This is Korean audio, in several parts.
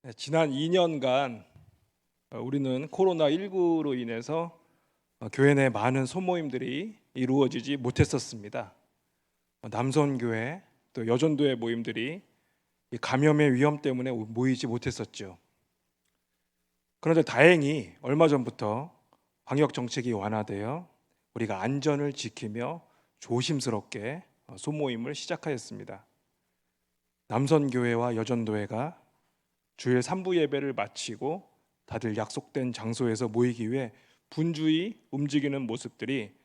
네, 지난 2년간 우리는 코로나19로 인해서 교회 내 많은 소모임들이 이루어지지 못했었습니다. 남선교회 또 여전도회 모임들이 이 감염의 위험 때문에 모이지 못했었죠. 그런데 다행히 얼마 전부터 방역 정책이 완화되어 우리가 안전을 지키며 조심스럽게 소모임을 시작하였습니다. 남선교회와 여전도회가 주일 3부 예배를 마치고 다들 약속된 장소에서 모이기 위해 분주히 움직이는 모습들이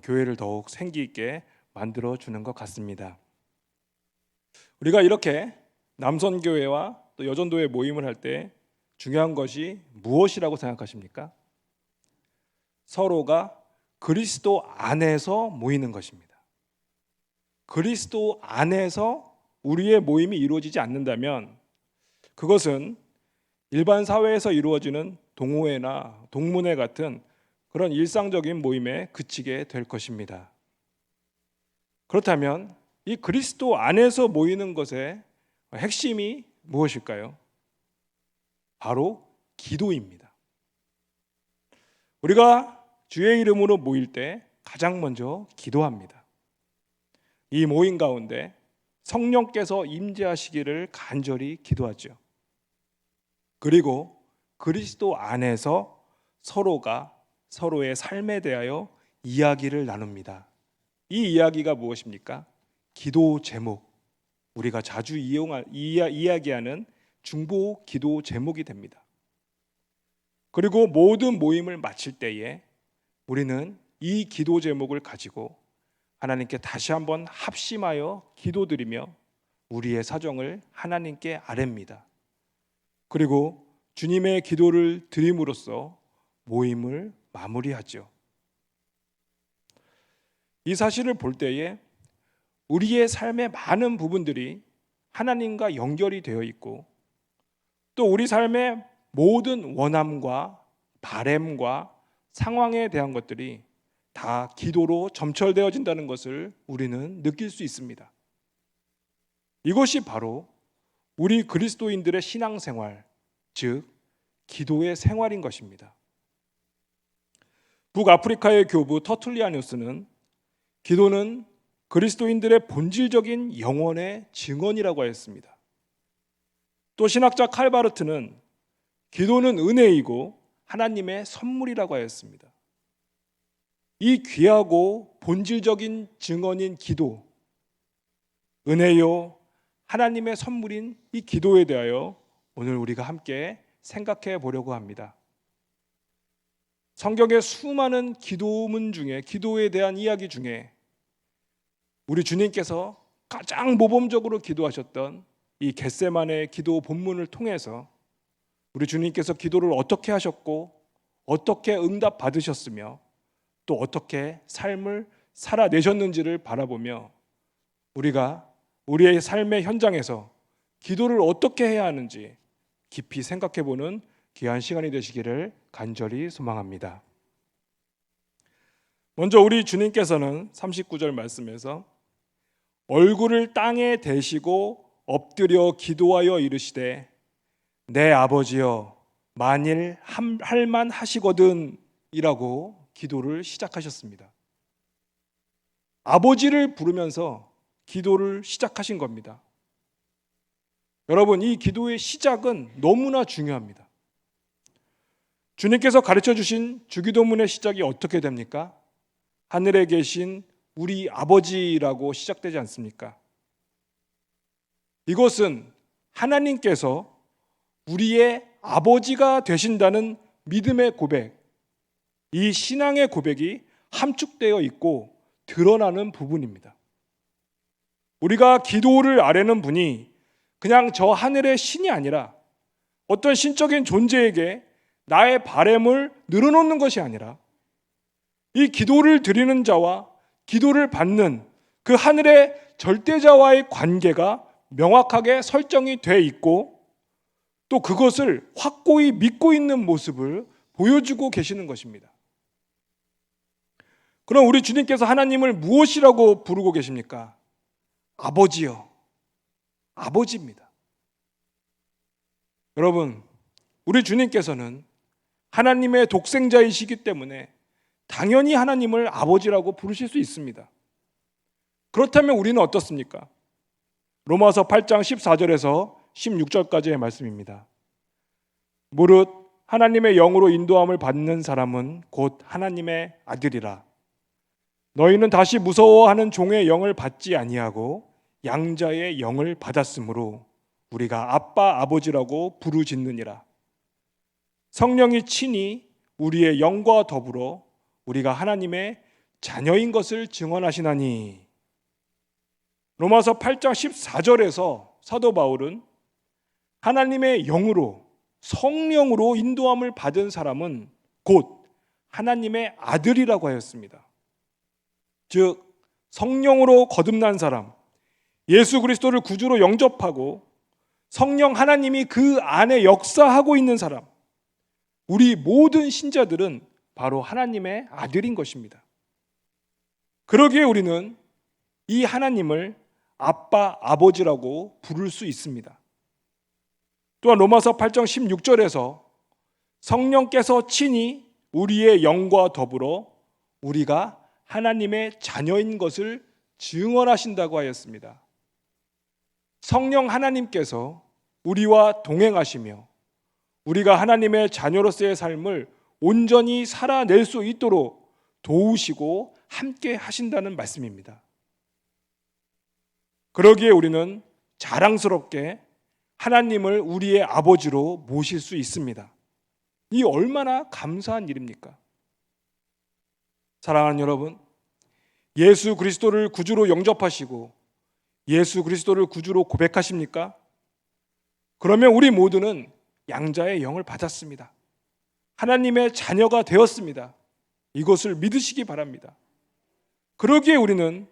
교회를 더욱 생기 있게 만들어 주는 것 같습니다. 우리가 이렇게 남선교회와 또 여전도회 모임을 할 때 중요한 것이 무엇이라고 생각하십니까? 서로가 그리스도 안에서 모이는 것입니다. 그리스도 안에서 우리의 모임이 이루어지지 않는다면 그것은 일반 사회에서 이루어지는 동호회나 동문회 같은 그런 일상적인 모임에 그치게 될 것입니다. 그렇다면 이 그리스도 안에서 모이는 것의 핵심이 무엇일까요? 바로 기도입니다. 우리가 주의 이름으로 모일 때 가장 먼저 기도합니다. 이 모임 가운데 성령께서 임재하시기를 간절히 기도하죠. 그리고 그리스도 안에서 서로가 서로의 삶에 대하여 이야기를 나눕니다. 이 이야기가 무엇입니까? 기도 제목, 우리가 자주 이야기하는 중보 기도 제목이 됩니다. 그리고 모든 모임을 마칠 때에 우리는 이 기도 제목을 가지고 하나님께 다시 한번 합심하여 기도드리며 우리의 사정을 하나님께 아뢰입니다. 그리고 주님의 기도를 드림으로써 모임을 마무리하죠. 이 사실을 볼 때에 우리의 삶의 많은 부분들이 하나님과 연결이 되어 있고 또 우리 삶의 모든 원함과 바램과 상황에 대한 것들이 다 기도로 점철되어진다는 것을 우리는 느낄 수 있습니다. 이것이 바로 우리 그리스도인들의 신앙생활, 즉 기도의 생활인 것입니다. 북아프리카의 교부 터툴리아누스는 기도는 그리스도인들의 본질적인 영혼의 증언이라고 하였습니다. 또 신학자 칼바르트는 기도는 은혜이고 하나님의 선물이라고 하였습니다. 이 귀하고 본질적인 증언인 기도, 은혜요 하나님의 선물인 이 기도에 대하여 오늘 우리가 함께 생각해 보려고 합니다. 성경의 수많은 기도문 중에 기도에 대한 이야기 중에 우리 주님께서 가장 모범적으로 기도하셨던 이 겟세마네 기도 본문을 통해서 우리 주님께서 기도를 어떻게 하셨고 어떻게 응답 받으셨으며 또 어떻게 삶을 살아내셨는지를 바라보며 우리가 우리의 삶의 현장에서 기도를 어떻게 해야 하는지 깊이 생각해보는 귀한 시간이 되시기를 간절히 소망합니다. 먼저 우리 주님께서는 39절 말씀에서 얼굴을 땅에 대시고 엎드려 기도하여 이르시되 내 아버지여 만일 할만 하시거든 이라고 기도를 시작하셨습니다. 아버지를 부르면서 기도를 시작하신 겁니다. 여러분, 이 기도의 시작은 너무나 중요합니다. 주님께서 가르쳐 주신 주기도문의 시작이 어떻게 됩니까? 하늘에 계신 우리 아버지라고 시작되지 않습니까? 이것은 하나님께서 우리의 아버지가 되신다는 믿음의 고백, 이 신앙의 고백이 함축되어 있고 드러나는 부분입니다. 우리가 기도를 아뢰는 분이 그냥 저 하늘의 신이 아니라 어떤 신적인 존재에게 나의 바램을 늘어놓는 것이 아니라 이 기도를 드리는 자와 기도를 받는 그 하늘의 절대자와의 관계가 명확하게 설정이 돼 있고 또 그것을 확고히 믿고 있는 모습을 보여주고 계시는 것입니다. 그럼 우리 주님께서 하나님을 무엇이라고 부르고 계십니까? 아버지요. 아버지입니다. 여러분, 우리 주님께서는 하나님의 독생자이시기 때문에 당연히 하나님을 아버지라고 부르실 수 있습니다. 그렇다면 우리는 어떻습니까? 로마서 8장 14절에서 16절까지의 말씀입니다. 무릇 하나님의 영으로 인도함을 받는 사람은 곧 하나님의 아들이라. 너희는 다시 무서워하는 종의 영을 받지 아니하고 양자의 영을 받았으므로 우리가 아빠 아버지라고 부르짖느니라. 성령이 친히 우리의 영과 더불어 우리가 하나님의 자녀인 것을 증언하시나니. 로마서 8장 14절에서 사도 바울은 하나님의 영으로 성령으로 인도함을 받은 사람은 곧 하나님의 아들이라고 하였습니다. 즉 성령으로 거듭난 사람, 예수 그리스도를 구주로 영접하고 성령 하나님이 그 안에 역사하고 있는 사람, 우리 모든 신자들은 바로 하나님의 아들인 것입니다. 그러기에 우리는 이 하나님을 아빠, 아버지라고 부를 수 있습니다. 또한 로마서 8장 16절에서 성령께서 친히 우리의 영과 더불어 우리가 하나님의 자녀인 것을 증언하신다고 하였습니다. 성령 하나님께서 우리와 동행하시며 우리가 하나님의 자녀로서의 삶을 온전히 살아낼 수 있도록 도우시고 함께 하신다는 말씀입니다. 그러기에 우리는 자랑스럽게 하나님을 우리의 아버지로 모실 수 있습니다. 이 얼마나 감사한 일입니까? 사랑하는 여러분, 예수 그리스도를 구주로 영접하시고 예수 그리스도를 구주로 고백하십니까? 그러면 우리 모두는 양자의 영을 받았습니다. 하나님의 자녀가 되었습니다. 이것을 믿으시기 바랍니다. 그러기에 우리는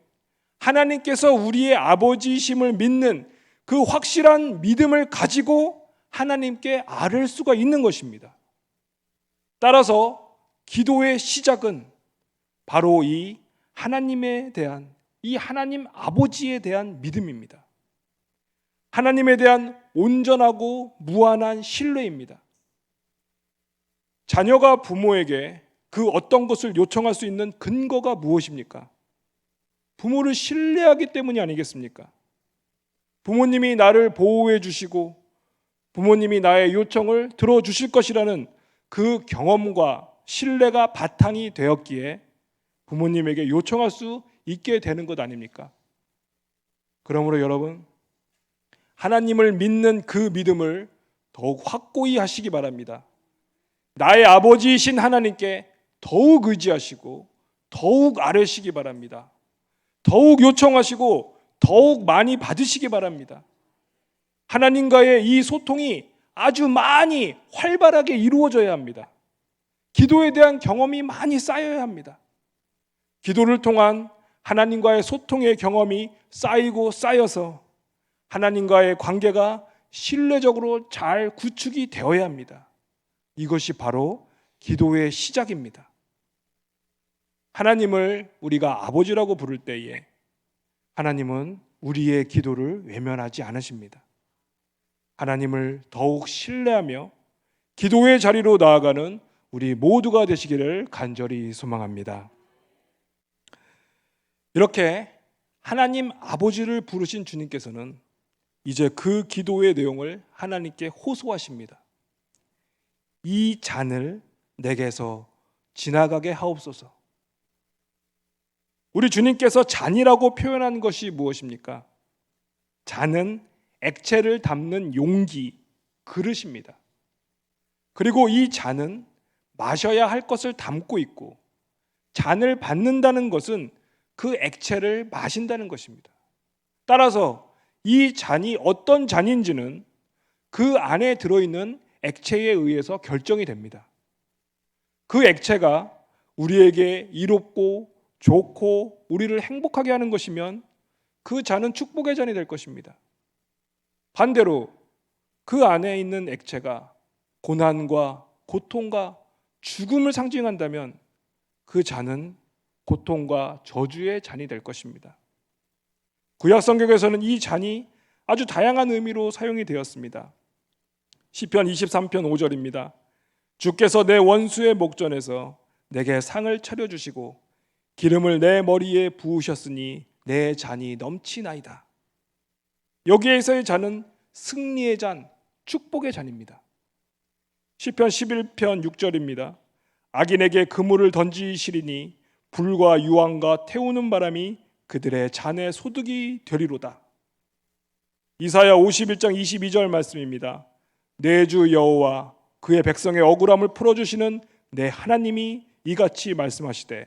하나님께서 우리의 아버지이심을 믿는 그 확실한 믿음을 가지고 하나님께 아뢰 수가 있는 것입니다. 따라서 기도의 시작은 바로 이 하나님에 대한, 이 하나님 아버지에 대한 믿음입니다. 하나님에 대한 온전하고 무한한 신뢰입니다. 자녀가 부모에게 그 어떤 것을 요청할 수 있는 근거가 무엇입니까? 부모를 신뢰하기 때문이 아니겠습니까? 부모님이 나를 보호해 주시고 부모님이 나의 요청을 들어주실 것이라는 그 경험과 신뢰가 바탕이 되었기에 부모님에게 요청할 수 있게 되는 것 아닙니까? 그러므로 여러분, 하나님을 믿는 그 믿음을 더욱 확고히 하시기 바랍니다. 나의 아버지이신 하나님께 더욱 의지하시고 더욱 아뢰시기 바랍니다. 더욱 요청하시고 더욱 많이 받으시기 바랍니다. 하나님과의 이 소통이 아주 많이 활발하게 이루어져야 합니다. 기도에 대한 경험이 많이 쌓여야 합니다. 기도를 통한 하나님과의 소통의 경험이 쌓이고 쌓여서 하나님과의 관계가 신뢰적으로 잘 구축이 되어야 합니다. 이것이 바로 기도의 시작입니다. 하나님을 우리가 아버지라고 부를 때에 하나님은 우리의 기도를 외면하지 않으십니다. 하나님을 더욱 신뢰하며 기도의 자리로 나아가는 우리 모두가 되시기를 간절히 소망합니다. 이렇게 하나님 아버지를 부르신 주님께서는 이제 그 기도의 내용을 하나님께 호소하십니다. 이 잔을 내게서 지나가게 하옵소서. 우리 주님께서 잔이라고 표현한 것이 무엇입니까? 잔은 액체를 담는 용기, 그릇입니다. 그리고 이 잔은 마셔야 할 것을 담고 있고 잔을 받는다는 것은 그 액체를 마신다는 것입니다. 따라서 이 잔이 어떤 잔인지는 그 안에 들어있는 액체에 의해서 결정이 됩니다. 그 액체가 우리에게 이롭고 좋고 우리를 행복하게 하는 것이면 그 잔은 축복의 잔이 될 것입니다. 반대로 그 안에 있는 액체가 고난과 고통과 죽음을 상징한다면 그 잔은 고통과 저주의 잔이 될 것입니다. 구약 성경에서는 이 잔이 아주 다양한 의미로 사용이 되었습니다. 시편 23편 5절입니다. 주께서 내 원수의 목전에서 내게 상을 차려주시고 기름을 내 머리에 부으셨으니 내 잔이 넘치나이다. 여기에서의 잔은 승리의 잔, 축복의 잔입니다. 시편 11편 6절입니다. 악인에게 그물을 던지시리니 불과 유황과 태우는 바람이 그들의 잔에 소득이 되리로다. 이사야 51장 22절 말씀입니다. 내 주 여호와 그의 백성의 억울함을 풀어주시는 내 하나님이 이같이 말씀하시되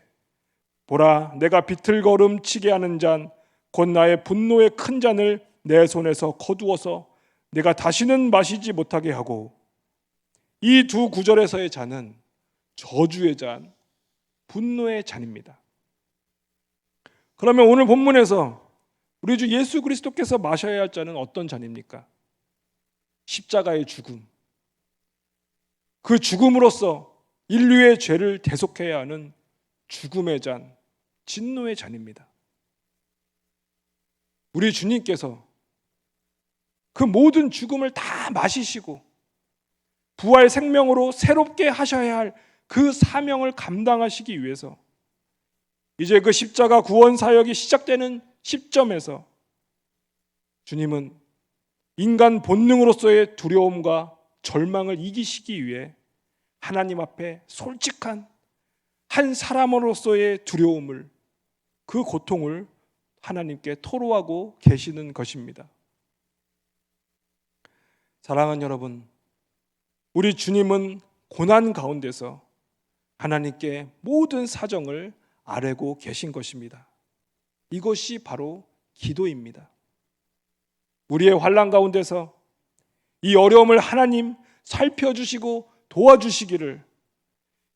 보라 내가 비틀거름치게 하는 잔 곧 나의 분노의 큰 잔을 내 손에서 거두어서 내가 다시는 마시지 못하게 하고. 이 두 구절에서의 잔은 저주의 잔, 분노의 잔입니다. 그러면 오늘 본문에서 우리 주 예수 그리스도께서 마셔야 할 잔은 어떤 잔입니까? 십자가의 죽음. 그 죽음으로써 인류의 죄를 대속해야 하는 죽음의 잔, 진노의 잔입니다. 우리 주님께서 그 모든 죽음을 다 마시시고 부활 생명으로 새롭게 하셔야 할 그 사명을 감당하시기 위해서 이제 그 십자가 구원 사역이 시작되는 시점에서 주님은 인간 본능으로서의 두려움과 절망을 이기시기 위해 하나님 앞에 솔직한 한 사람으로서의 두려움을, 그 고통을 하나님께 토로하고 계시는 것입니다. 사랑하는 여러분, 우리 주님은 고난 가운데서 하나님께 모든 사정을 아뢰고 계신 것입니다. 이것이 바로 기도입니다. 우리의 환난 가운데서 이 어려움을 하나님 살펴주시고 도와주시기를,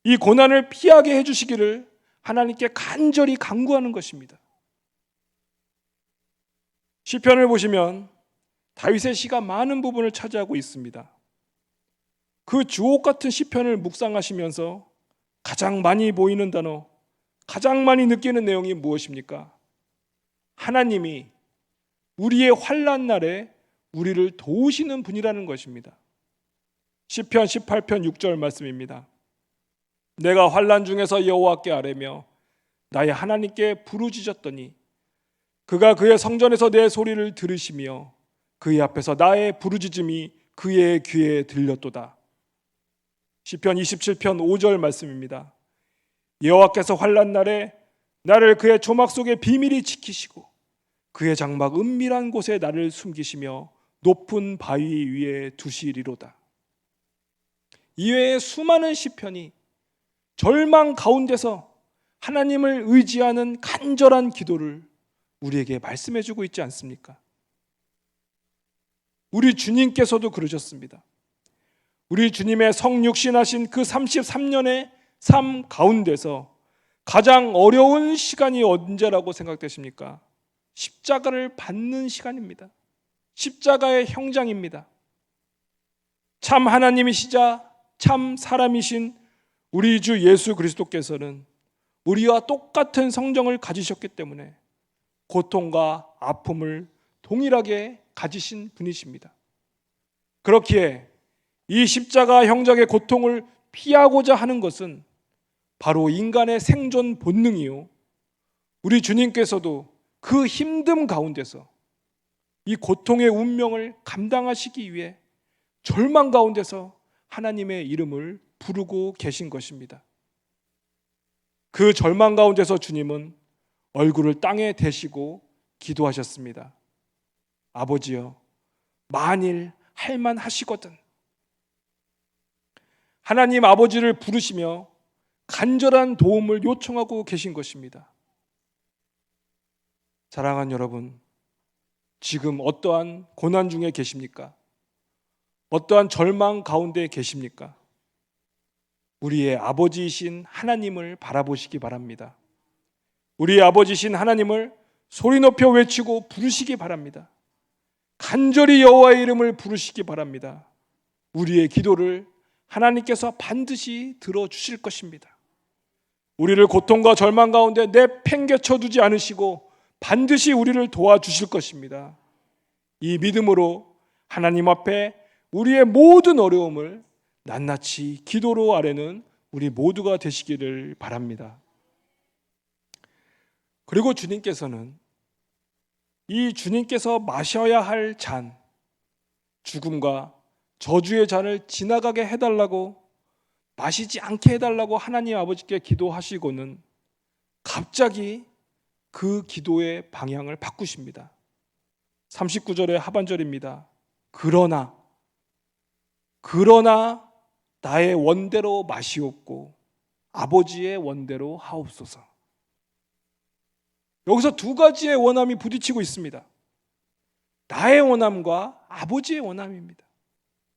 이 고난을 피하게 해주시기를 하나님께 간절히 간구하는 것입니다. 시편을 보시면 다윗의 시가 많은 부분을 차지하고 있습니다. 그 주옥 같은 시편을 묵상하시면서 가장 많이 보이는 단어, 가장 많이 느끼는 내용이 무엇입니까? 하나님이 우리의 환난 날에 우리를 도우시는 분이라는 것입니다. 시편 18편 6절 말씀입니다. 내가 환난 중에서 여호와께 아뢰며 나의 하나님께 부르짖었더니 그가 그의 성전에서 내 소리를 들으시며 그의 앞에서 나의 부르짖음이 그의 귀에 들렸도다. 시편 27편 5절 말씀입니다. 여호와께서 환난 날에 나를 그의 조막 속에 비밀히 지키시고 그의 장막 은밀한 곳에 나를 숨기시며 높은 바위 위에 두시리로다. 이외에 수많은 시편이 절망 가운데서 하나님을 의지하는 간절한 기도를 우리에게 말씀해주고 있지 않습니까? 우리 주님께서도 그러셨습니다. 우리 주님의 성육신하신 그 33년의 삶 가운데서 가장 어려운 시간이 언제라고 생각되십니까? 십자가를 받는 시간입니다. 십자가의 형장입니다. 참 하나님이시자 참 사람이신 우리 주 예수 그리스도께서는 우리와 똑같은 성정을 가지셨기 때문에 고통과 아픔을 동일하게 가지신 분이십니다. 그렇기에 이 십자가 형장의 고통을 피하고자 하는 것은 바로 인간의 생존 본능이요, 우리 주님께서도 그 힘듦 가운데서 이 고통의 운명을 감당하시기 위해 절망 가운데서 하나님의 이름을 부르고 계신 것입니다. 그 절망 가운데서 주님은 얼굴을 땅에 대시고 기도하셨습니다. 아버지여, 만일 할만하시거든. 하나님 아버지를 부르시며 간절한 도움을 요청하고 계신 것입니다. 사랑하는 여러분, 지금 어떠한 고난 중에 계십니까? 어떠한 절망 가운데 계십니까? 우리의 아버지이신 하나님을 바라보시기 바랍니다. 우리의 아버지이신 하나님을 소리 높여 외치고 부르시기 바랍니다. 간절히 여호와의 이름을 부르시기 바랍니다. 우리의 기도를 하나님께서 반드시 들어주실 것입니다. 우리를 고통과 절망 가운데 내팽개쳐 두지 않으시고 반드시 우리를 도와주실 것입니다. 이 믿음으로 하나님 앞에 우리의 모든 어려움을 낱낱이 기도로 아뢰는 우리 모두가 되시기를 바랍니다. 그리고 주님께서는 이 주님께서 마셔야 할 잔, 죽음과 저주의 잔을 지나가게 해달라고, 마시지 않게 해달라고 하나님 아버지께 기도하시고는 갑자기 그 기도의 방향을 바꾸십니다. 39절의 하반절입니다. 그러나 나의 원대로 마시옵고 아버지의 원대로 하옵소서. 여기서 두 가지의 원함이 부딪히고 있습니다. 나의 원함과 아버지의 원함입니다.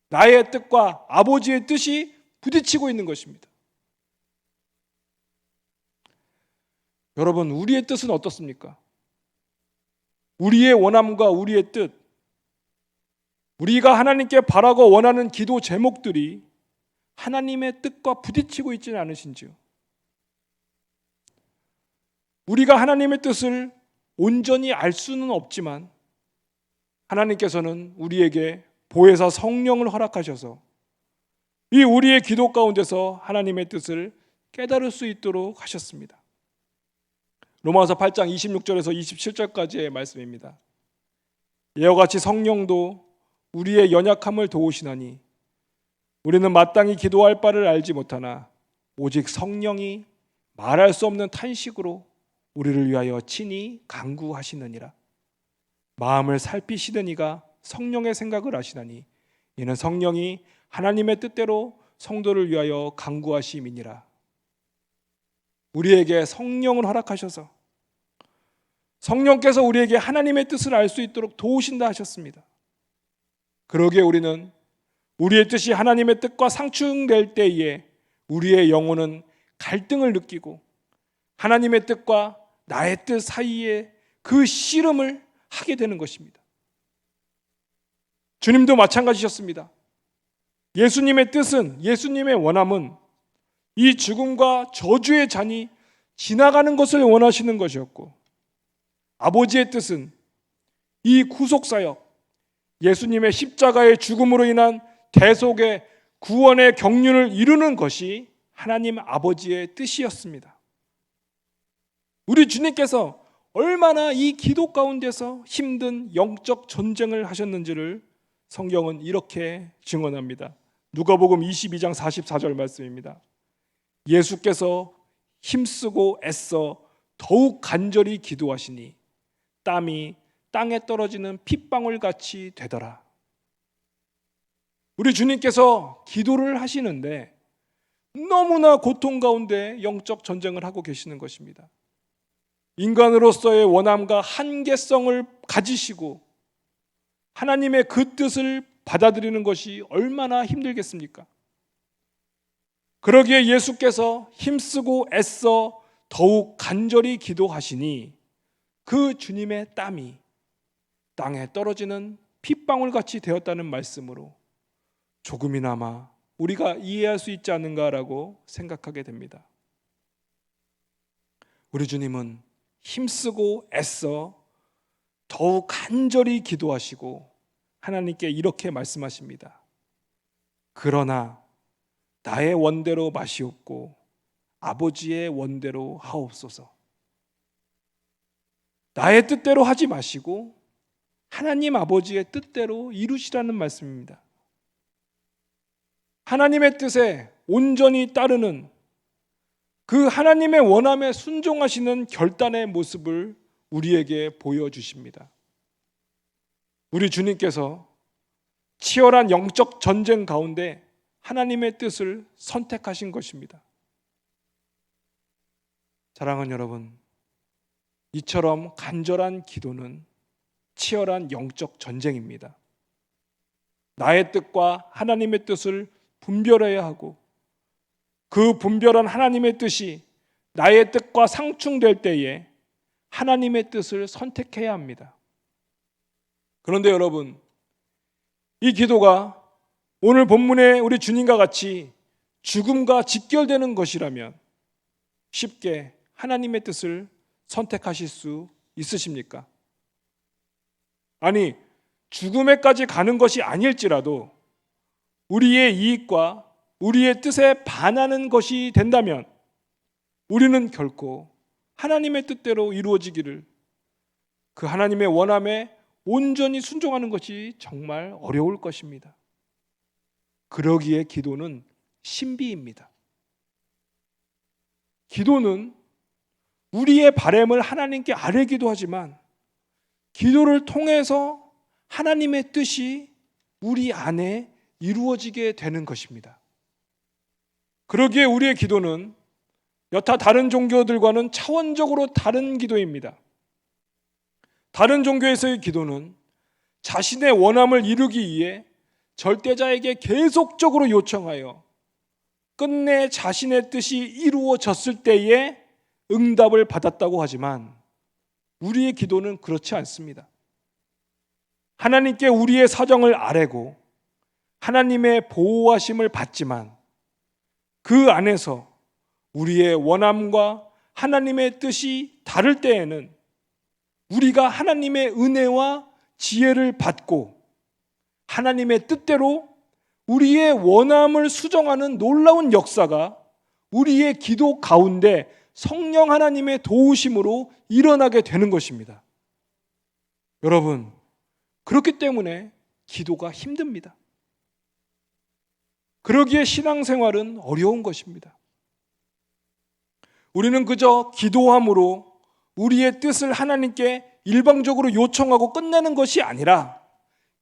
나의 뜻과 아버지의 뜻이 부딪히고 있는 것입니다. 여러분, 우리의 뜻은 어떻습니까? 우리의 원함과 우리의 뜻, 우리가 하나님께 바라고 원하는 기도 제목들이 하나님의 뜻과 부딪히고 있지는 않으신지요? 우리가 하나님의 뜻을 온전히 알 수는 없지만 하나님께서는 우리에게 보혜사 성령을 허락하셔서 이 우리의 기도 가운데서 하나님의 뜻을 깨달을 수 있도록 하셨습니다. 로마서 8장 26절에서 27절까지의 말씀입니다. 이와 같이 성령도 우리의 연약함을 도우시나니 우리는 마땅히 기도할 바를 알지 못하나 오직 성령이 말할 수 없는 탄식으로 우리를 위하여 친히 간구하시느니라. 마음을 살피시는 이가 성령의 생각을 아시나니 이는 성령이 하나님의 뜻대로 성도를 위하여 간구하심이니라. 우리에게 성령을 허락하셔서 성령께서 우리에게 하나님의 뜻을 알 수 있도록 도우신다 하셨습니다. 그러기에 우리는 우리의 뜻이 하나님의 뜻과 상충될 때에 우리의 영혼은 갈등을 느끼고 하나님의 뜻과 나의 뜻 사이에 그 씨름을 하게 되는 것입니다. 주님도 마찬가지셨습니다. 예수님의 뜻은, 예수님의 원함은 이 죽음과 저주의 잔이 지나가는 것을 원하시는 것이었고, 아버지의 뜻은 이 구속사역, 예수님의 십자가의 죽음으로 인한 대속의 구원의 경륜을 이루는 것이 하나님 아버지의 뜻이었습니다. 우리 주님께서 얼마나 이 기도 가운데서 힘든 영적 전쟁을 하셨는지를 성경은 이렇게 증언합니다. 누가복음 22장 44절 말씀입니다. 예수께서 힘쓰고 애써 더욱 간절히 기도하시니 땀이 땅에 떨어지는 핏방울 같이 되더라. 우리 주님께서 기도를 하시는데 너무나 고통 가운데 영적 전쟁을 하고 계시는 것입니다. 인간으로서의 원함과 한계성을 가지시고 하나님의 그 뜻을 받아들이는 것이 얼마나 힘들겠습니까? 그러기에 예수께서 힘쓰고 애써 더욱 간절히 기도하시니 그 주님의 땀이 땅에 떨어지는 핏방울같이 되었다는 말씀으로 조금이나마 우리가 이해할 수 있지 않는가라고 생각하게 됩니다. 우리 주님은 힘쓰고 애써 더욱 간절히 기도하시고 하나님께 이렇게 말씀하십니다. 그러나 나의 원대로 마시옵고 아버지의 원대로 하옵소서. 나의 뜻대로 하지 마시고 하나님 아버지의 뜻대로 이루시라는 말씀입니다. 하나님의 뜻에 온전히 따르는 그 하나님의 원함에 순종하시는 결단의 모습을 우리에게 보여주십니다. 우리 주님께서 치열한 영적 전쟁 가운데 하나님의 뜻을 선택하신 것입니다. 사랑하는 여러분, 이처럼 간절한 기도는 치열한 영적 전쟁입니다. 나의 뜻과 하나님의 뜻을 분별해야 하고 그 분별한 하나님의 뜻이 나의 뜻과 상충될 때에 하나님의 뜻을 선택해야 합니다. 그런데 여러분, 이 기도가 오늘 본문의 우리 주님과 같이 죽음과 직결되는 것이라면 쉽게 하나님의 뜻을 선택하실 수 있으십니까? 아니, 죽음에까지 가는 것이 아닐지라도 우리의 이익과 우리의 뜻에 반하는 것이 된다면 우리는 결코 하나님의 뜻대로 이루어지기를, 그 하나님의 원함에 온전히 순종하는 것이 정말 어려울 것입니다. 그러기에 기도는 신비입니다. 기도는 우리의 바람을 하나님께 아뢰기도 하지만 기도를 통해서 하나님의 뜻이 우리 안에 이루어지게 되는 것입니다. 그러기에 우리의 기도는 여타 다른 종교들과는 차원적으로 다른 기도입니다. 다른 종교에서의 기도는 자신의 원함을 이루기 위해 절대자에게 계속적으로 요청하여 끝내 자신의 뜻이 이루어졌을 때에 응답을 받았다고 하지만 우리의 기도는 그렇지 않습니다. 하나님께 우리의 사정을 아뢰고 하나님의 보호하심을 받지만 그 안에서 우리의 원함과 하나님의 뜻이 다를 때에는 우리가 하나님의 은혜와 지혜를 받고 하나님의 뜻대로 우리의 원함을 수정하는 놀라운 역사가 우리의 기도 가운데 성령 하나님의 도우심으로 일어나게 되는 것입니다. 여러분, 그렇기 때문에 기도가 힘듭니다. 그러기에 신앙생활은 어려운 것입니다. 우리는 그저 기도함으로 우리의 뜻을 하나님께 일방적으로 요청하고 끝내는 것이 아니라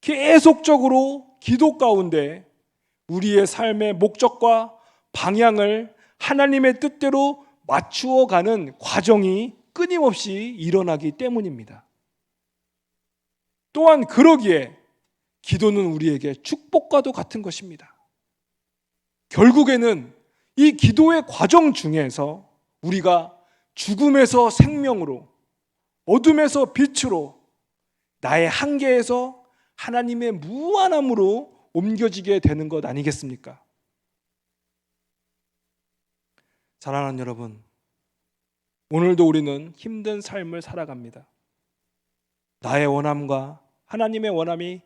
계속적으로 기도 가운데 우리의 삶의 목적과 방향을 하나님의 뜻대로 맞추어 가는 과정이 끊임없이 일어나기 때문입니다. 또한 그러기에 기도는 우리에게 축복과도 같은 것입니다. 결국에는 이 기도의 과정 중에서 우리가 죽음에서 생명으로, 어둠에서 빛으로, 나의 한계에서 하나님의 무한함으로 옮겨지게 되는 것 아니겠습니까? 사랑하는 여러분, 오늘도 우리는 힘든 삶을 살아갑니다. 나의 원함과 하나님의 원함이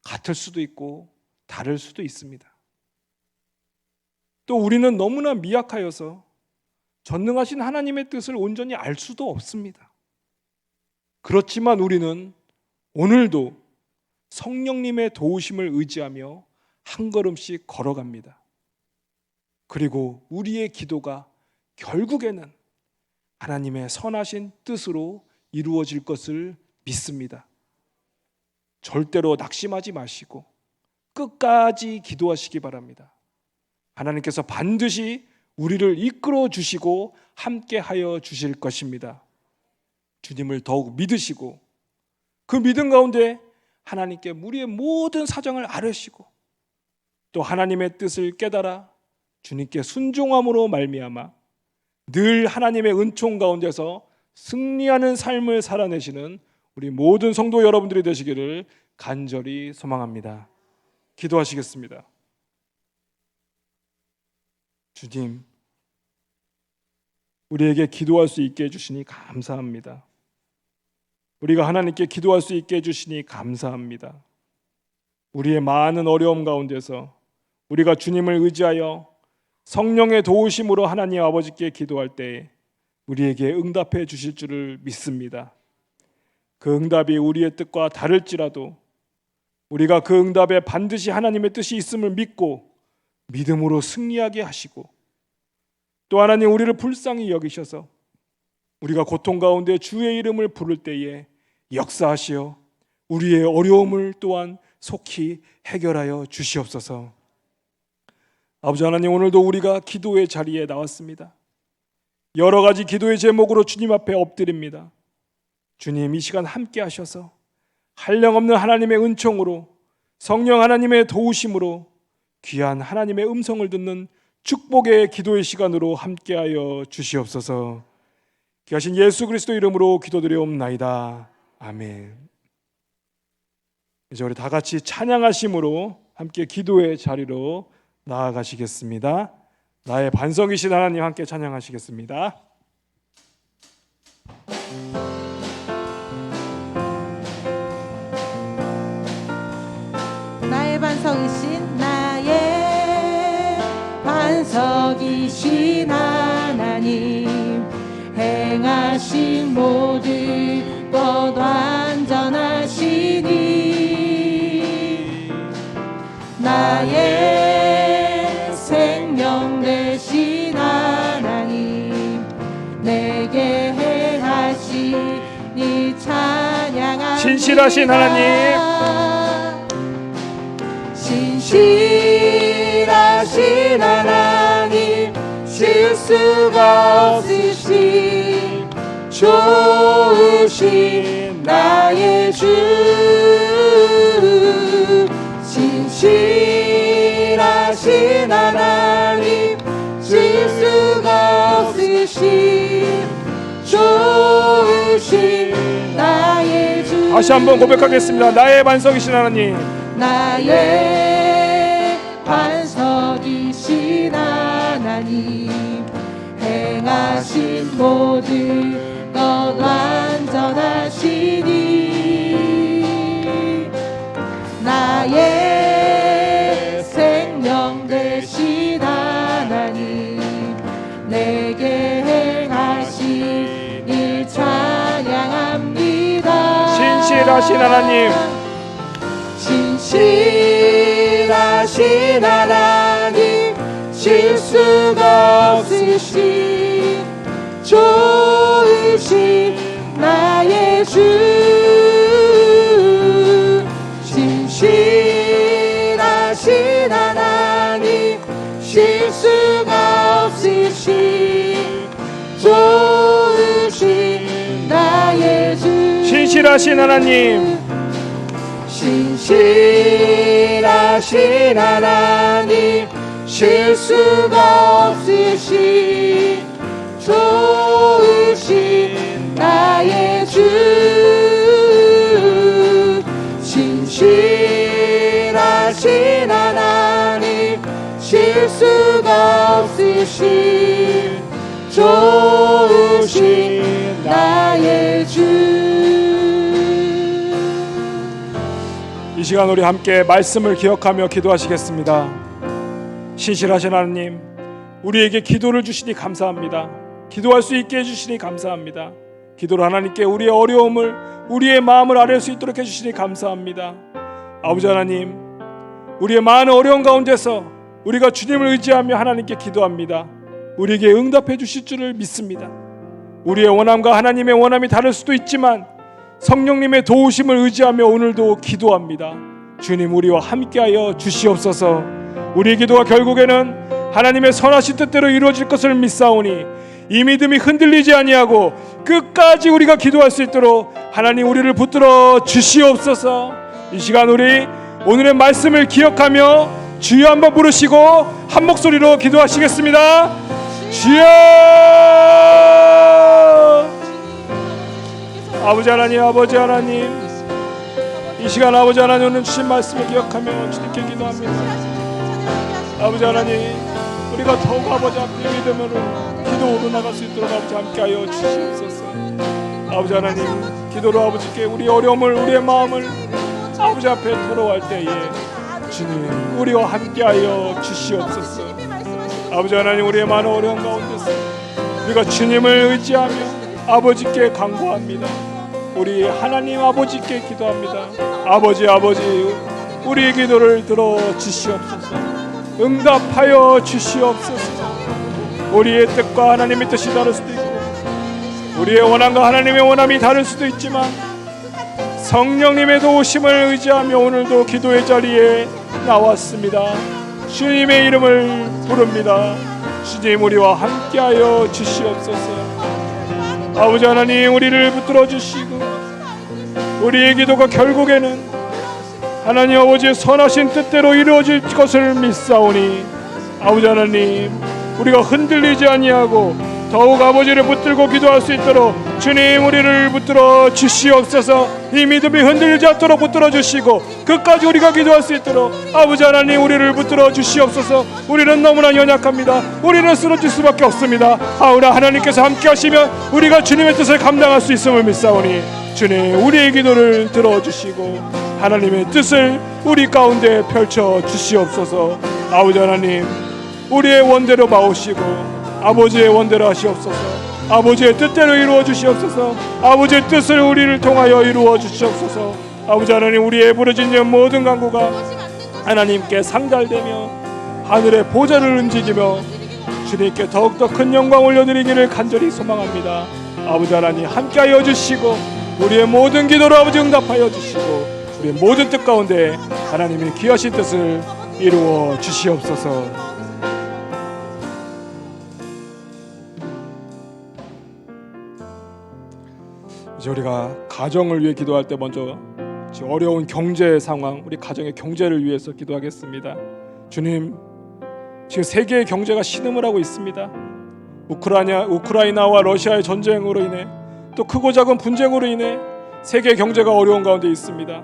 같을 수도 있고 다를 수도 있습니다. 또 우리는 너무나 미약하여서 전능하신 하나님의 뜻을 온전히 알 수도 없습니다. 그렇지만 우리는 오늘도 성령님의 도우심을 의지하며 한 걸음씩 걸어갑니다. 그리고 우리의 기도가 결국에는 하나님의 선하신 뜻으로 이루어질 것을 믿습니다. 절대로 낙심하지 마시고 끝까지 기도하시기 바랍니다. 하나님께서 반드시 우리를 이끌어 주시고 함께 하여 주실 것입니다. 주님을 더욱 믿으시고 그 믿음 가운데 하나님께 우리의 모든 사정을 아뢰시고 또 하나님의 뜻을 깨달아 주님께 순종함으로 말미암아 늘 하나님의 은총 가운데서 승리하는 삶을 살아내시는 우리 모든 성도 여러분들이 되시기를 간절히 소망합니다. 기도하시겠습니다. 주님, 우리에게 기도할 수 있게 해주시니 감사합니다. 우리가 하나님께 기도할 수 있게 해주시니 감사합니다. 우리의 많은 어려움 가운데서 우리가 주님을 의지하여 성령의 도우심으로 하나님 아버지께 기도할 때에 우리에게 응답해 주실 줄을 믿습니다. 그 응답이 우리의 뜻과 다를지라도 우리가 그 응답에 반드시 하나님의 뜻이 있음을 믿고 믿음으로 승리하게 하시고 또 하나님 우리를 불쌍히 여기셔서 우리가 고통 가운데 주의 이름을 부를 때에 역사하시어 우리의 어려움을 또한 속히 해결하여 주시옵소서. 아버지 하나님, 오늘도 우리가 기도의 자리에 나왔습니다. 여러 가지 기도의 제목으로 주님 앞에 엎드립니다. 주님, 이 시간 함께 하셔서 한량없는 하나님의 은총으로 성령 하나님의 도우심으로 귀한 하나님의 음성을 듣는 축복의 기도의 시간으로 함께하여 주시옵소서. 귀하신 예수 그리스도 이름으로 기도드리옵나이다. 아멘. 이제 우리 다 같이 찬양하심으로 함께 기도의 자리로 나아가시겠습니다. 나의 반석이신 하나님 함께 찬양하시겠습니다. 나의 반석이신 나의 반석이신 하나님 행하신 모든 것 완전하시니 나의 생명 되신 하나님 내게 행하시니 찬양합니다. 신실하신 하나님, 신실하신 하나님 실수가 없으신 좋으신 나의 주 신실하신 하나님 실수가 없으신 좋으신 나의 주. 다시 한번 고백하겠습니다. 나의 반석이신 하나님, 나의 반석이신 하나님 행하신 모든 것 완전하시니 나의 생명 되신 하나님 내게 행하시니 찬양합니다. 신실하신 하나님, 신실하신 하나님 실수가 없으신 좋으신 나의 주 신실하신 하나님 실수가 없으신 좋으신 나의 주 신실하신 하나님, 신실하신 하나님 실수가 없으신 좋으신 나의 주 신실하신 하나님 실수가 없으신 좋으신 나의 주. 이 시간 우리 함께 말씀을 기억하며 기도하시겠습니다. 신실하신 하나님, 우리에게 기도를 주시니 감사합니다. 기도할 수 있게 해주시니 감사합니다. 기도로 하나님께 우리의 어려움을, 우리의 마음을 아뢰 수 있도록 해주시니 감사합니다. 아버지 하나님, 우리의 많은 어려움 가운데서 우리가 주님을 의지하며 하나님께 기도합니다. 우리에게 응답해 주실 줄을 믿습니다. 우리의 원함과 하나님의 원함이 다를 수도 있지만 성령님의 도우심을 의지하며 오늘도 기도합니다. 주님, 우리와 함께하여 주시옵소서. 우리의 기도가 결국에는 하나님의 선하신 뜻대로 이루어질 것을 믿사오니 이 믿음이 흔들리지 아니하고 끝까지 우리가 기도할 수 있도록 하나님 우리를 붙들어 주시옵소서. 이 시간 우리 오늘의 말씀을 기억하며 주여 한번 부르시고 한 목소리로 기도하시겠습니다. 주여! 아버지 하나님, 아버지 하나님, 이 시간 아버지 하나님 오늘 주신 말씀을 기억하며 주님께 기도합니다. 아버지 하나님, 우리가 더욱 아버지 앞에 믿음으로 기도 오르나갈 수 있도록 아버지 함께하여 주시옵소서. 아버지 하나님, 기도로 아버지께 우리 어려움을, 우리의 마음을 아버지 앞에 토로할 때에 주님 우리와 함께하여 주시옵소서. 아버지 하나님, 우리의 많은 어려움 가운데서 우리가 주님을 의지하며 아버지께 간구합니다. 우리 하나님 아버지께 기도합니다. 아버지, 우리의 기도를 들어 주시옵소서. 응답하여 주시옵소서. 우리의 뜻과 하나님의 뜻이 다를 수도 있고 우리의 원함과 하나님의 원함이 다를 수도 있지만 성령님의 도우심을 의지하며 오늘도 기도의 자리에 나왔습니다. 주님의 이름을 부릅니다. 주님, 우리와 함께하여 주시옵소서. 아버지 하나님, 우리를 붙들어 주시고 우리의 기도가 결국에는 하나님 아버지의 선하신 뜻대로 이루어질 것을 믿사오니 아버지 하나님, 우리가 흔들리지 아니하고 더욱 아버지를 붙들고 기도할 수 있도록 주님 우리를 붙들어 주시옵소서. 이 믿음이 흔들리지 않도록 붙들어 주시고 끝까지 우리가 기도할 수 있도록 아버지 하나님 우리를 붙들어 주시옵소서. 우리는 너무나 연약합니다. 우리는 쓰러질 수밖에 없습니다. 하오나 하나님께서 함께 하시면 우리가 주님의 뜻을 감당할 수 있음을 믿사오니 주님 우리의 기도를 들어주시고 하나님의 뜻을 우리 가운데 펼쳐 주시옵소서. 아버지 하나님, 우리의 원대로 마오시고 아버지의 원대로 하시옵소서. 아버지의 뜻대로 이루어 주시옵소서. 아버지의 뜻을 우리를 통하여 이루어 주시옵소서. 아버지 하나님, 우리의 부르짖는 모든 간구가 하나님께 상달되며 하늘의 보좌를 움직이며 주님께 더욱더 큰 영광 올려드리기를 간절히 소망합니다. 아버지 하나님, 함께하여 주시고 우리의 모든 기도를 아버지 응답하여 주시고 우리의 모든 뜻 가운데 하나님의 귀하신 뜻을 이루어 주시옵소서. 이제 우리가 가정을 위해 기도할 때 먼저 지금 어려운 경제 상황, 우리 가정의 경제를 위해서 기도하겠습니다. 주님, 지금 세계의 경제가 신음을 하고 있습니다. 우크라이나와 러시아의 전쟁으로 인해 또 크고 작은 분쟁으로 인해 세계 경제가 어려운 가운데 있습니다.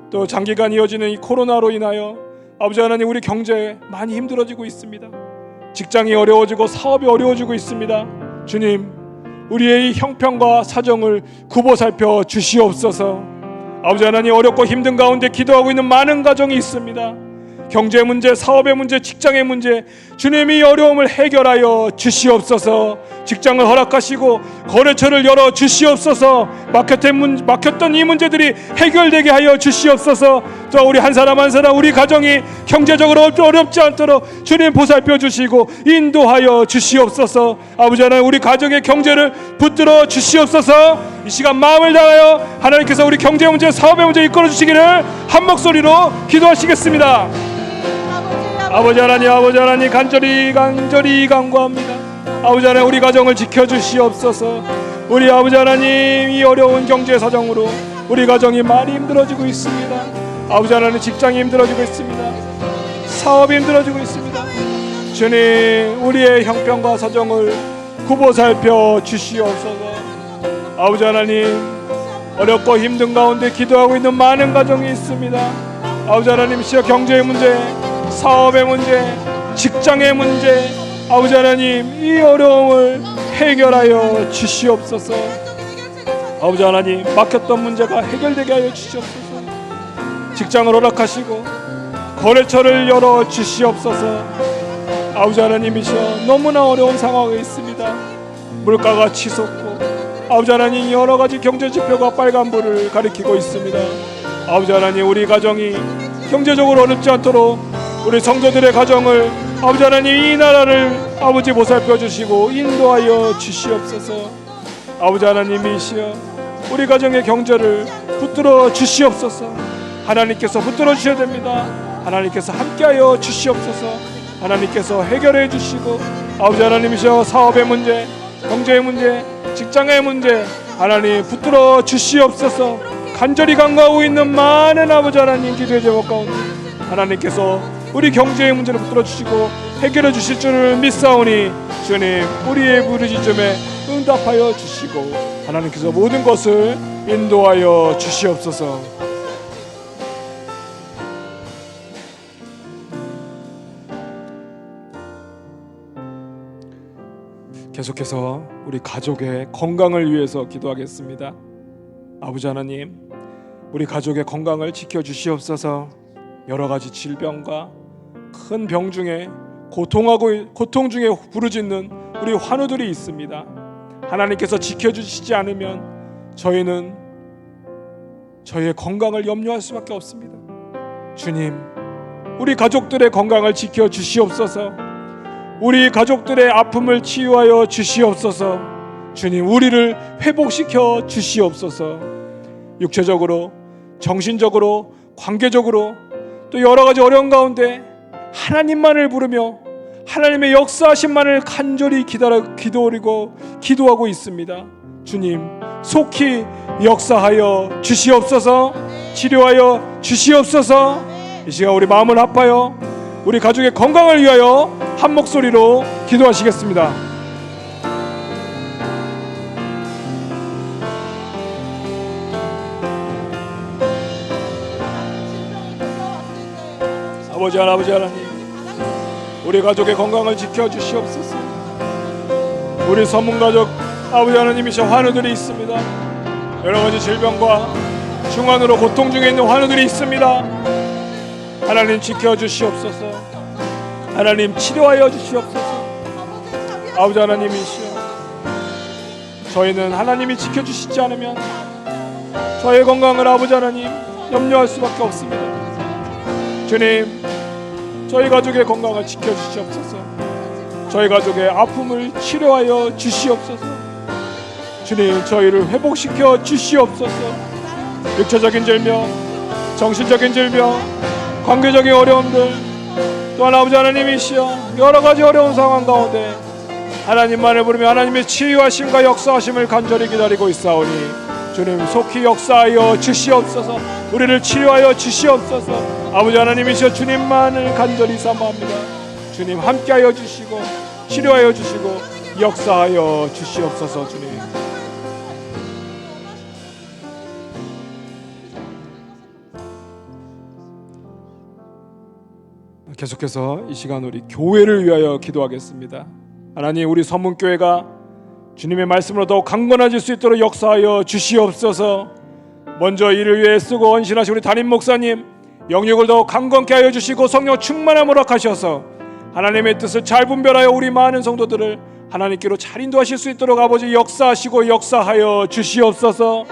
또 장기간 이어지는 이 코로나로 인하여 아버지 하나님, 우리 경제 많이 힘들어지고 있습니다. 직장이 어려워지고 사업이 어려워지고 있습니다. 주님, 우리의 이 형편과 사정을 굽어 살펴 주시옵소서. 아버지 하나님, 어렵고 힘든 가운데 기도하고 있는 많은 가정이 있습니다. 경제 문제, 사업의 문제, 직장의 문제, 주님이 어려움을 해결하여 주시옵소서. 직장을 허락하시고 거래처를 열어 주시옵소서. 막혔던 이 문제들이 해결되게 하여 주시옵소서. 또 우리 한 사람 한 사람, 우리 가정이 경제적으로 어렵지 않도록 주님 보살펴 주시고 인도하여 주시옵소서. 아버지 하나님, 우리 가정의 경제를 붙들어 주시옵소서. 이 시간 마음을 다하여 하나님께서 우리 경제 문제, 사업의 문제 이끌어 주시기를 한 목소리로 기도하시겠습니다. 아버지 하나님, 간절히 간구합니다. 아버지 하나님, 우리 가정을 지켜주시옵소서. 우리 아버지 하나님, 이 어려운 경제 사정으로 우리 가정이 많이 힘들어지고 있습니다. 아버지 하나님, 직장이 힘들어지고 있습니다. 사업이 힘들어지고 있습니다. 주님, 우리의 형편과 사정을 굽어 살펴 주시옵소서. 아버지 하나님, 어렵고 힘든 가운데 기도하고 있는 많은 가정이 있습니다. 아버지 하나님, 시여 경제의 문제, 사업의 문제, 직장의 문제, 아버지 하나님, 이 어려움을 해결하여 주시옵소서. 아버지 하나님, 막혔던 문제가 해결되게 하여 주시옵소서. 직장을 허락하시고 거래처를 열어 주시옵소서. 아버지 하나님이시여, 너무나 어려운 상황에 있습니다. 물가가 치솟고 아버지 하나님, 여러 가지 경제 지표가 빨간불을 가리키고 있습니다. 아버지 하나님, 우리 가정이 경제적으로 어렵지 않도록 우리 성도들의 가정을 아버지 하나님, 이 나라를 아버지 보살펴 주시고 인도하여 주시옵소서. 아버지 하나님이시여, 우리 가정의 경제를 붙들어 주시옵소서. 하나님께서 붙들어 주셔야 됩니다. 하나님께서 함께하여 주시옵소서. 하나님께서 해결해 주시고 아버지 하나님이시여, 사업의 문제, 경제의 문제, 직장의 문제 하나님 붙들어 주시옵소서. 간절히 간구하고 있는 많은 아버지 하나님 기도의 제목 가운데 하나님께서 우리 경제의 문제를 붙들어 주시고 해결해 주실 줄을 믿사오니 주님, 우리의 부르짖음에 응답하여 주시고 하나님께서 모든 것을 인도하여 주시옵소서. 계속해서 우리 가족의 건강을 위해서 기도하겠습니다. 아버지 하나님, 우리 가족의 건강을 지켜주시옵소서. 여러 가지 질병과 큰 병 중에 고통 중에 부르짖는 우리 환우들이 있습니다. 하나님께서 지켜주시지 않으면 저희는 저희의 건강을 염려할 수밖에 없습니다. 주님, 우리 가족들의 건강을 지켜주시옵소서. 우리 가족들의 아픔을 치유하여 주시옵소서. 주님, 우리를 회복시켜 주시옵소서. 육체적으로, 정신적으로, 관계적으로 또 여러 가지 어려운 가운데 하나님만을 부르며 하나님의 역사하심만을 간절히 기도하고 있습니다. 주님, 속히 역사하여 주시옵소서. 치료하여 주시옵소서. 이 시간 우리 마음을 합하여 우리 가족의 건강을 위하여 한 목소리로 기도하시겠습니다. 아버지 하나님, 우리 가족의 건강을 지켜주시옵소서. 우리 서문가족 아버지 하나님이셔 환우들이 있습니다. 여러 가지 질병과 중환으로 고통 중에 있는 환우들이 있습니다. 하나님 지켜주시옵소서. 하나님 치료하여 주시옵소서. 아버지 하나님이시여, 저희는 하나님이 지켜주시지 않으면 저의 건강을 아버지 하나님 염려할 수밖에 없습니다. 주님, 저희 가족의 건강을 지켜주시옵소서. 저희 가족의 아픔을 치료하여 주시옵소서. 주님, 저희를 회복시켜 주시옵소서. 육체적인 질병, 정신적인 질병, 관계적인 어려움들, 또한 아버지 하나님이시여 여러 가지 어려운 상황 가운데 하나님만을 부르며 하나님의 치유하심과 역사하심을 간절히 기다리고 있사오니 주님 속히 역사하여 주시옵소서. 우리를 치유하여 주시옵소서. 아버지 하나님이시여 주님만을 간절히 사모합니다. 주님 함께하여 주시고 치료하여 주시고 역사하여 주시옵소서. 주님, 계속해서 이 시간 우리 교회를 위하여 기도하겠습니다. 하나님, 우리 서문교회가 주님의 말씀으로 더욱 강건해질 수 있도록 역사하여 주시옵소서. 먼저 이를 위해 쓰고 헌신하신 우리 담임 목사님 영육을 더욱 강건케 하여 주시고 성령 충만함을 허락하셔서 하나님의 뜻을 잘 분별하여 우리 많은 성도들을 하나님께로 잘 인도하실 수 있도록 아버지 역사하시고 역사하여 주시옵소서.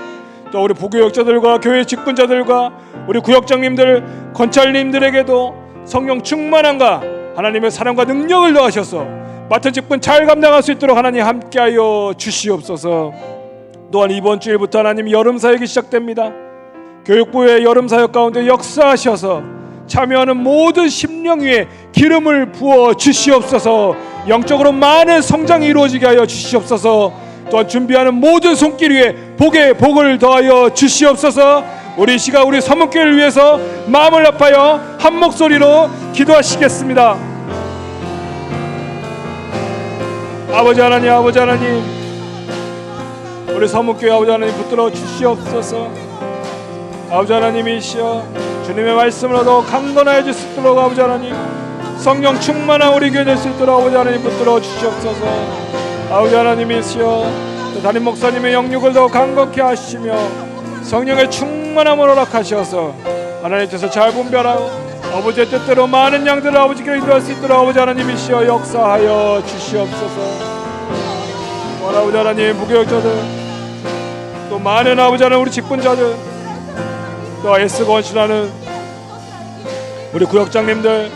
또 우리 부교역자들과 교회 직분자들과 우리 구역장님들, 권찰님들에게도 성령 충만함과 하나님의 사랑과 능력을 더하셔서 맡은 직분 잘 감당할 수 있도록 하나님 함께하여 주시옵소서. 또한 이번 주일부터 하나님 여름 사역이 시작됩니다. 교육부의 여름 사역 가운데 역사하셔서 참여하는 모든 심령 위에 기름을 부어 주시옵소서. 영적으로 많은 성장이 이루어지게 하여 주시옵소서. 또한 준비하는 모든 손길 위에 복에 복을 더하여 주시옵소서. 우리 시가 우리 서문교회를 위해서 마음을 합하여 한 목소리로 기도하시겠습니다. 아버지 하나님, 아버지 하나님, 우리 서문교회 아버지 하나님 붙들어 주시옵소서. 아버지 하나님이시여 주님의 말씀으로 더 강건하여 줄 수 있도록 아버지 하나님 성령 충만한 우리 교회 될 수 있도록 아버지 하나님 붙들어 주시옵소서. 아버지 하나님이시여 담임 목사님의 영육을 더 강건케 하시며 성령의 충만함을 허락하셔서 하나님의 뜻을 잘 분별하고 아버지의 뜻대로 많은 양들을 아버지께 인도할 수 있도록 아버지 하나님이시여 역사하여 주시옵소서. 아버지 하나님, 부교역자들 또 많은 아버지 하나님 우리 직분자들 또 애쓰고 헌신하는 우리 구역장님들,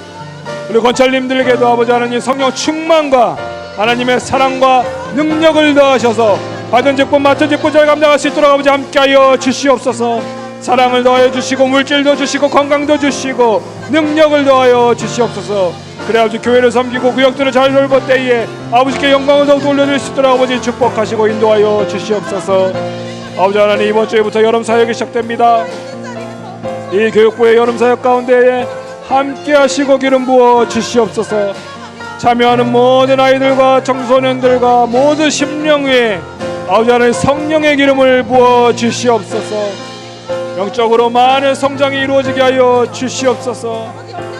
우리 권찰님들에게도 아버지 하나님 성령 충만과 하나님의 사랑과 능력을 더하셔서 받은 직분 맡은 직분 잘 감당할 수 있도록 아버지 함께하여 주시옵소서. 사랑을 더하여 주시고 물질도 주시고 건강도 주시고 능력을 더하여 주시옵소서. 그래 아버지 교회를 섬기고 구역들을 잘 돌볼 때에 아버지께 영광을 더욱 돌려줄 수 있도록 아버지 축복하시고 인도하여 주시옵소서. 아버지 하나님, 이번 주에부터 여름 사역이 시작됩니다. 이 교육부의 여름 사역 가운데에 함께 하시고 기름 부어 주시옵소서. 참여하는 모든 아이들과 청소년들과 모든 심령 위에 아버지 하나님 성령의 기름을 부어 주시옵소서. 영적으로 많은 성장이 이루어지게 하여 주시옵소서.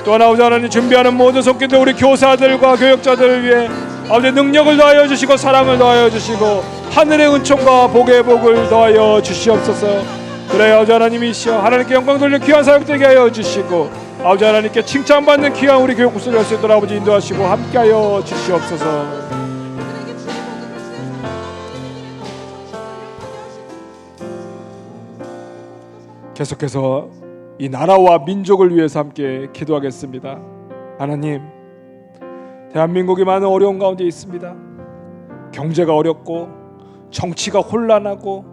또한 아버지 하나님 준비하는 모든 손길들 우리 교사들과 교역자들을 위해 아버지 능력을 더하여 주시고 사랑을 더하여 주시고 하늘의 은총과 복의 복을 더하여 주시옵소서. 그래 아버지 하나님이시여 하나님께 영광 돌려 귀한 사역 되게 하여 주시고 아버지 하나님께 칭찬받는 귀한 우리 교육 구슬을 할 수 있도록 아버지 인도하시고 함께하여 주시옵소서. 계속해서 이 나라와 민족을 위해서 함께 기도하겠습니다. 하나님, 대한민국이 많은 어려운 가운데 있습니다. 경제가 어렵고 정치가 혼란하고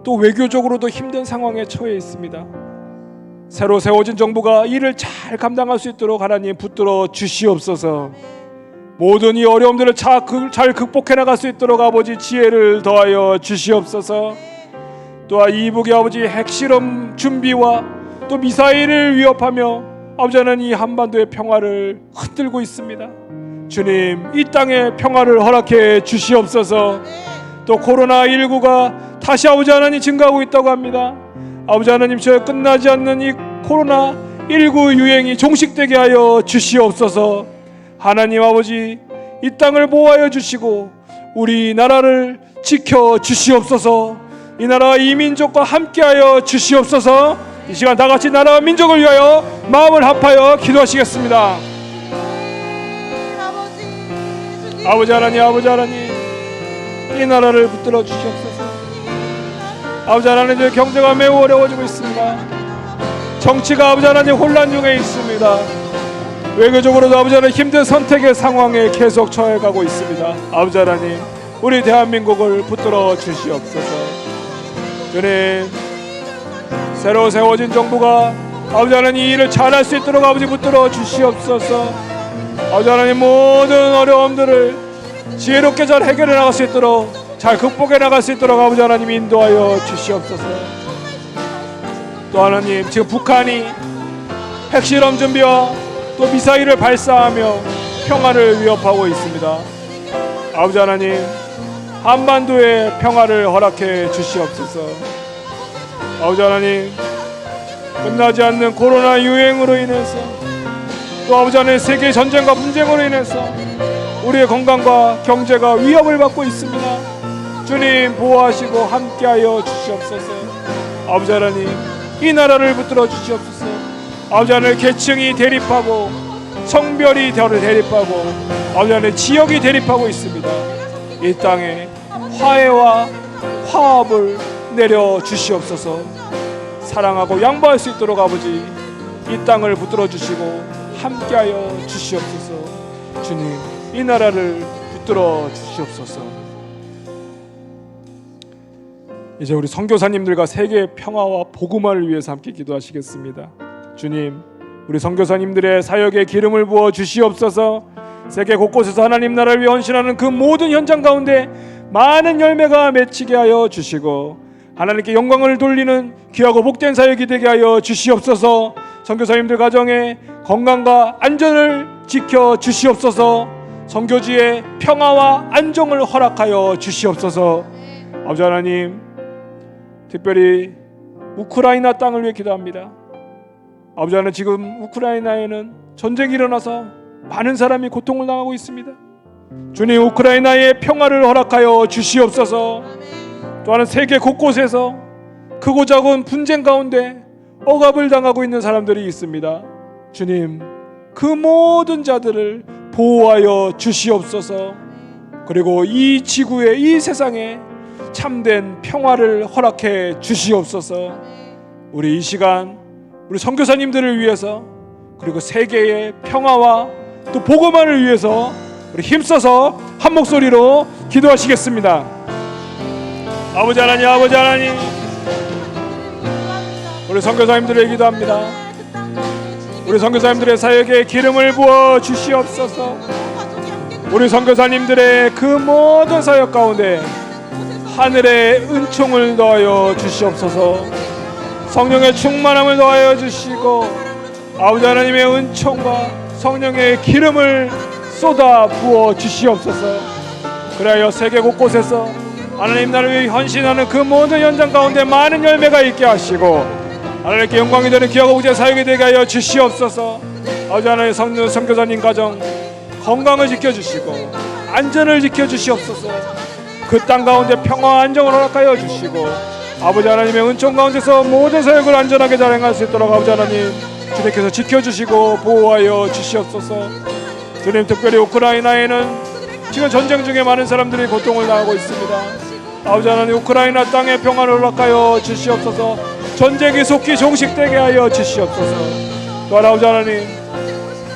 또 외교적으로도 힘든 상황에 처해 있습니다. 새로 세워진 정부가 이를 잘 감당할 수 있도록 하나님 붙들어 주시옵소서. 모든 이 어려움들을 잘 극복해 나갈 수 있도록 아버지 지혜를 더하여 주시옵소서. 또한 이북의 아버지 핵실험 준비와 또 미사일을 위협하며 아버지 하나님 이 한반도의 평화를 흔들고 있습니다. 주님, 이 땅에 평화를 허락해 주시옵소서. 또 코로나19가 다시 아버지 하나님 증가하고 있다고 합니다. 아버지 하나님, 저 끝나지 않는 이 코로나19 유행이 종식되게 하여 주시옵소서. 하나님 아버지, 이 땅을 보호하여 주시고 우리나라를 지켜 주시옵소서. 이 나라와 이 민족과 함께하여 주시옵소서. 이 시간 다 같이 나라와 민족을 위하여 마음을 합하여 기도하시겠습니다. 아버지 하나님, 이 나라를 붙들어 주시옵소서. 아버지 하나님, 경제가 매우 어려워지고 있습니다. 정치가 아버지 하나님 혼란 중에 있습니다. 외교적으로도 아버지 하나님 힘든 선택의 상황에 계속 처해가고 있습니다. 아버지 하나님, 우리 대한민국을 붙들어 주시옵소서. 주님, 새로 세워진 정부가 아버지 하나님 이 일을 잘할 수 있도록 아버지 붙들어 주시옵소서. 아버지 하나님, 모든 어려움들을 지혜롭게 잘 해결해 나갈 수 있도록, 잘 극복해 나갈 수 있도록 아버지 하나님 인도하여 주시옵소서. 또 하나님, 지금 북한이 핵실험 준비와 또 미사일을 발사하며 평화를 위협하고 있습니다. 아버지 하나님, 한반도의 평화를 허락해 주시옵소서. 아버지 하나님, 끝나지 않는 코로나 유행으로 인해서, 또 아버지 하나님 세계 전쟁과 분쟁으로 인해서 우리의 건강과 경제가 위협을 받고 있습니다. 주님 보호하시고 함께하여 주시옵소서. 아버지 하나님, 이 나라를 붙들어 주시옵소서. 아버지 하나님, 계층이 대립하고 성별이 대립하고 아버지 하나님 지역이 대립하고 있습니다. 이 땅에 화해와 화합을 내려 주시옵소서. 사랑하고 양보할 수 있도록 아버지 이 땅을 붙들어 주시고 함께하여 주시옵소서. 주님, 이 나라를 붙들어 주시옵소서. 이제 우리 선교사님들과 세계 평화와 복음화를 위해서 함께 기도하시겠습니다. 주님, 우리 선교사님들의 사역에 기름을 부어 주시옵소서. 세계 곳곳에서 하나님 나라를 위해 헌신하는 그 모든 현장 가운데 많은 열매가 맺히게 하여 주시고 하나님께 영광을 돌리는 귀하고 복된 사역이 되게 하여 주시옵소서. 선교사님들 가정에 건강과 안전을 지켜 주시옵소서. 선교지의 평화와 안정을 허락하여 주시옵소서. 아버지 하나님, 특별히 우크라이나 땅을 위해 기도합니다. 아버지 하나님, 지금 우크라이나에는 전쟁이 일어나서 많은 사람이 고통을 당하고 있습니다. 주님, 우크라이나의 평화를 허락하여 주시옵소서. 또한 세계 곳곳에서 크고 작은 분쟁 가운데 억압을 당하고 있는 사람들이 있습니다. 주님, 그 모든 자들을 보호하여 주시옵소서. 그리고 이 지구에, 이 세상에 참된 평화를 허락해 주시옵소서. 우리 이 시간 우리 선교사님들을 위해서, 그리고 세계의 평화와 또 복음화를 위해서 우리 힘써서 한 목소리로 기도하시겠습니다. 아버지 하나님, 우리 선교사님들을 기도합니다. 우리 선교사님들의 사역에 기름을 부어 주시옵소서. 우리 선교사님들의 그 모든 사역 가운데 하늘의 은총을 더하여 주시옵소서. 성령의 충만함을 더하여 주시고 아버지 하나님의 은총과 성령의 기름을 쏟아 부어 주시옵소서. 그리하여 세계 곳곳에서 하나님 나라를 위해 헌신하는 그 모든 현장 가운데 많은 열매가 있게 하시고 하나님께 영광이 되는 귀하고 복된 사역이 되게 하여 주시옵소서. 아버지 하나님, 선교사님 가정 건강을 지켜주시고 안전을 지켜주시옵소서. 그 땅 가운데 평화와 안정을 허락하여 주시고 아버지 하나님의 은총 가운데서 모든 사역을 안전하게 잘 행할 수 있도록 아버지 하나님 주님께서 지켜주시고 보호하여 주시옵소서. 주님, 특별히 우크라이나에는 지금 전쟁 중에 많은 사람들이 고통을 당하고 있습니다. 아버지 하나님, 우크라이나 땅의 평화를 허락하여 주시옵소서. 전쟁이 속히 종식되게 하여 주시옵소서. 또한 아버지 하나님,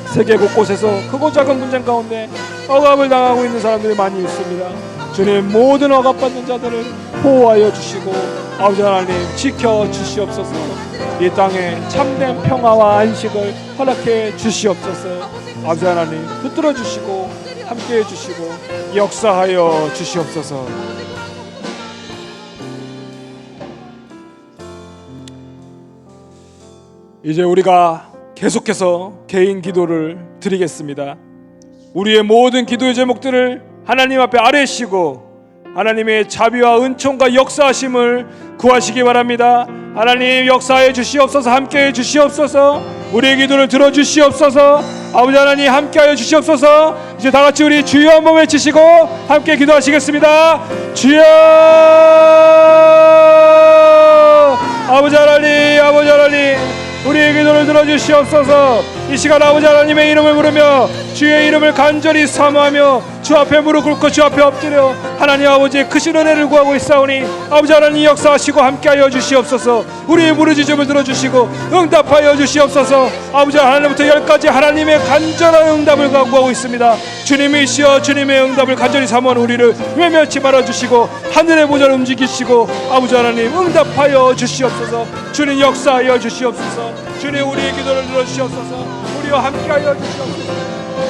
세계 곳곳에서 크고 작은 분쟁 가운데 억압을 당하고 있는 사람들이 많이 있습니다. 주님, 모든 억압받는 자들을 보호하여 주시고 아버지 하나님 지켜 주시옵소서. 이 땅에 참된 평화와 안식을 허락해 주시옵소서. 아버지 하나님 붙들어 주시고 함께해 주시고 역사하여 주시옵소서. 이제 우리가 계속해서 개인 기도를 드리겠습니다. 우리의 모든 기도의 제목들을 하나님 앞에 아뢰시고 하나님의 자비와 은총과 역사하심을 구하시기 바랍니다. 하나님 역사해 주시옵소서. 함께해 주시옵소서. 우리의 기도를 들어주시옵소서. 아버지 하나님 함께하여 주시옵소서. 이제 다같이 우리 주여 한번 외치시고 함께 기도하시겠습니다. 주여! 아버지 하나님, 우리의 기도를 들어주시옵소서. 이 시간 아버지 하나님의 이름을 부르며 주의 이름을 간절히 사모하며 주 앞에 무릎 꿇고 주 앞에 엎드려 하나님 아버지의 크신 은혜를 구하고 있사오니 아버지 하나님 역사하시고 함께하여 주시옵소서. 우리의 부르짖음을 들어주시고 응답하여 주시옵소서. 아버지 하나님부터 10가지 하나님의 간절한 응답을 구하고 있습니다. 주님이시여 주님의 응답을 간절히 사모하는 우리를 외면치 말아주시고 하늘의 보좌를 움직이시고 아버지 하나님 응답하여 주시옵소서. 주님 역사하여 주시옵소서. 주님 우리의 기도를 들어주시옵소서. 우리와 함께하여 주시옵소서.